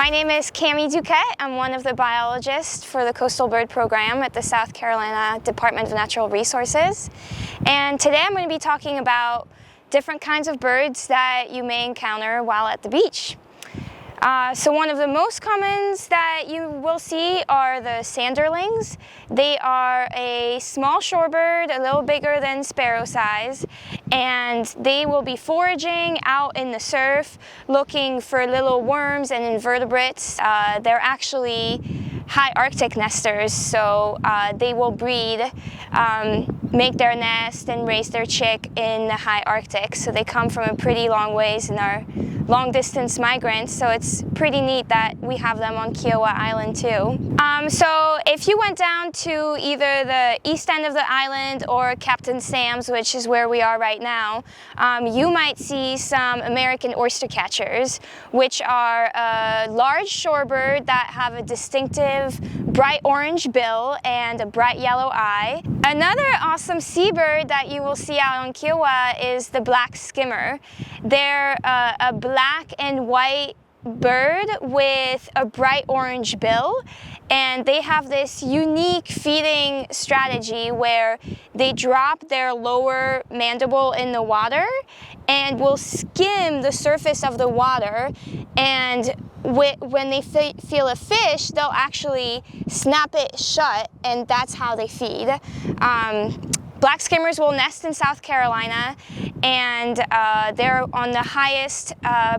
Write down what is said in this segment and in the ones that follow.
My name is Cami Duquet. I'm one of the biologists for the Coastal Bird Program at the South Carolina Department of Natural Resources. And today I'm going to be talking about different kinds of birds that you may encounter while at the beach. So one of the most commons that you will see are the sanderlings. They are a small shorebird, a little bigger than sparrow size, and they will be foraging out in the surf, looking for little worms and invertebrates. They're actually high Arctic nesters, so they will breed, make their nest and raise their chick in the high Arctic. So they come from a pretty long ways and are long distance migrants, so it's pretty neat that we have them on Kiawah Island too. So if you went down to either the east end of the island or Captain Sam's, which is where we are right now, you might see some American oyster catchers, which are a large shorebird that have a distinctive bright orange bill and a bright yellow eye. Another awesome seabird that you will see out on Kiawah is the black skimmer. They're a black and white bird with a bright orange bill, and they have this unique feeding strategy where they drop their lower mandible in the water and will skim the surface of the water, and when they feel a fish, they'll actually snap it shut, and that's how they feed. Black skimmers will nest in South Carolina, and they're on the highest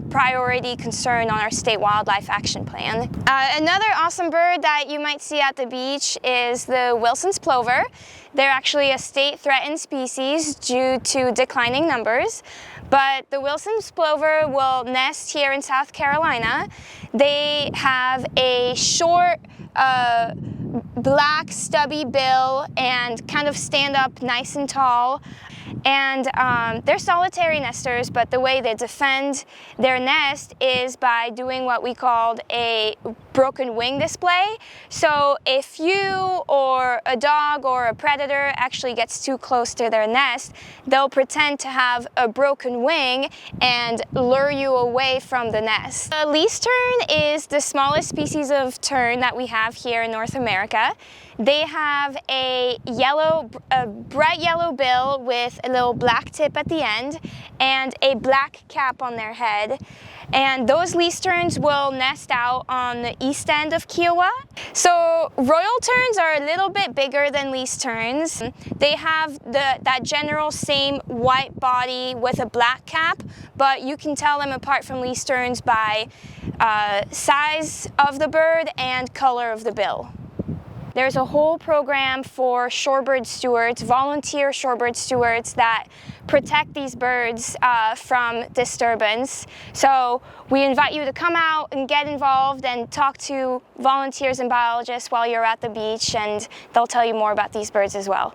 priority concern on our state wildlife action plan. Another awesome bird that you might see at the beach is the Wilson's plover. They're actually a state threatened species due to declining numbers, but the Wilson's plover will nest here in South Carolina. They have a short, black stubby bill and kind of stand up nice and tall, and they're solitary nesters, but the way they defend their nest is by doing what we called a broken wing display. So if you or a dog or a predator actually gets too close to their nest, they'll pretend to have a broken wing and lure you away from the nest. The least tern is the smallest species of tern that we have here in North America. They have a bright yellow bill with a little black tip at the end and a black cap on their head. And those least terns will nest out on the east end of Kiawah. So royal terns are a little bit bigger than least terns. They have that general same white body with a black cap, but you can tell them apart from least terns by size of the bird and color of the bill. There's a whole program for shorebird stewards, volunteer shorebird stewards that protect these birds from disturbance. So we invite you to come out and get involved and talk to volunteers and biologists while you're at the beach, and they'll tell you more about these birds as well.